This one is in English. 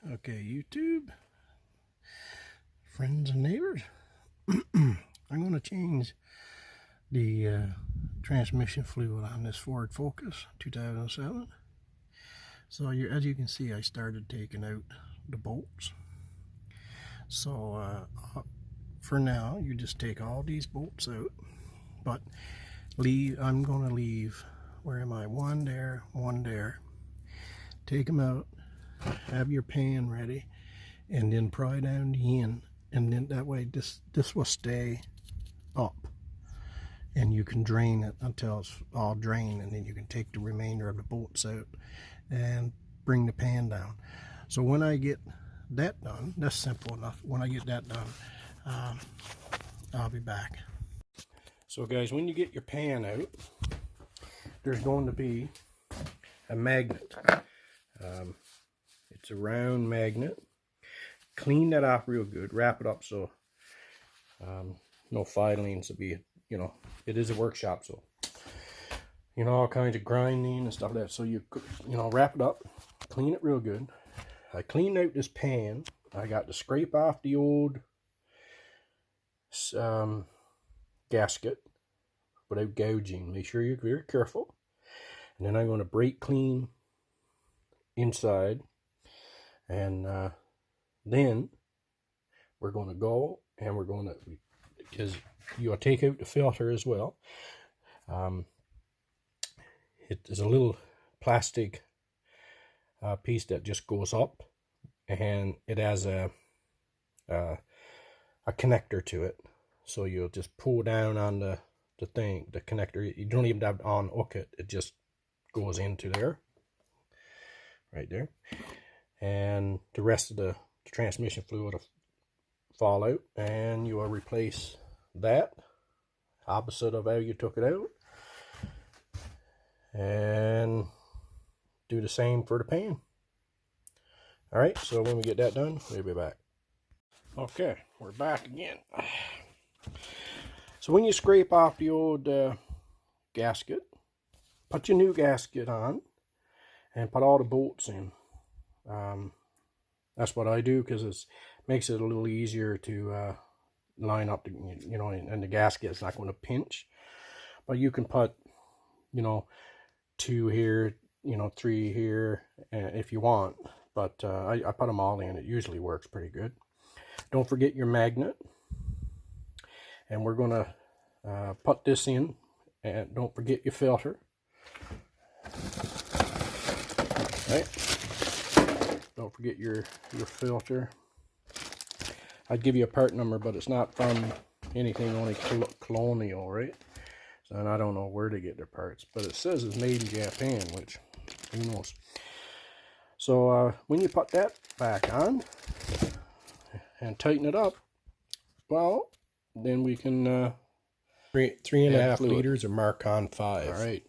Okay, YouTube, friends and neighbors, I'm going to change the transmission fluid on this Ford Focus 2007. So as you can see, I started taking out the bolts. So for now, you just take all these bolts out, but I'm going to leave, where am I, one there, one there. Take them out, have your pan ready, and then pry down the end, and then that way this will stay up, and you can drain it until it's all drained, and then you can take the remainder of the bolts out and bring the pan down. So when I get that done, that's simple enough. When I get that done, I'll be back. So guys, when you get your pan out, there's going to be a magnet. It's a round magnet. Clean that off real good, wrap it up so no filings will be, it is a workshop, so all kinds of grinding and stuff like that. So you wrap it up, clean it real good. I cleaned out this pan. I got to scrape off the old gasket without gouging. Make sure you're very careful. And then I'm going to brake clean inside, and then we're going to go and we're going to, because you'll take out the filter as well. It is a little plastic piece that just goes up, and it has a connector to it. So you'll just pull down on the thing, the connector. You don't even have to unhook it. It just goes into there, right there. And the rest of the transmission fluid will fall out, and you will replace that opposite of how you took it out, and do the same for the pan. Alright, so when we get that done, we'll be back. Okay, we're back again. So when you scrape off the old gasket, put your new gasket on and put all the bolts in. That's what I do, because it makes it a little easier to line up, and the gasket is not going to pinch. But you can put, 2 here, 3 here, if you want. But I put them all in. It usually works pretty good. Don't forget your magnet. And we're going to put this in. And don't forget your filter. Right. Don't forget your filter. I'd give you a part number, but it's not from anything only colonial, right? So, and I don't know where they get their parts, but it says it's made in Japan, which who knows. So when you put that back on and tighten it up, well, then we can 3.5 liters of Mercon V. All right.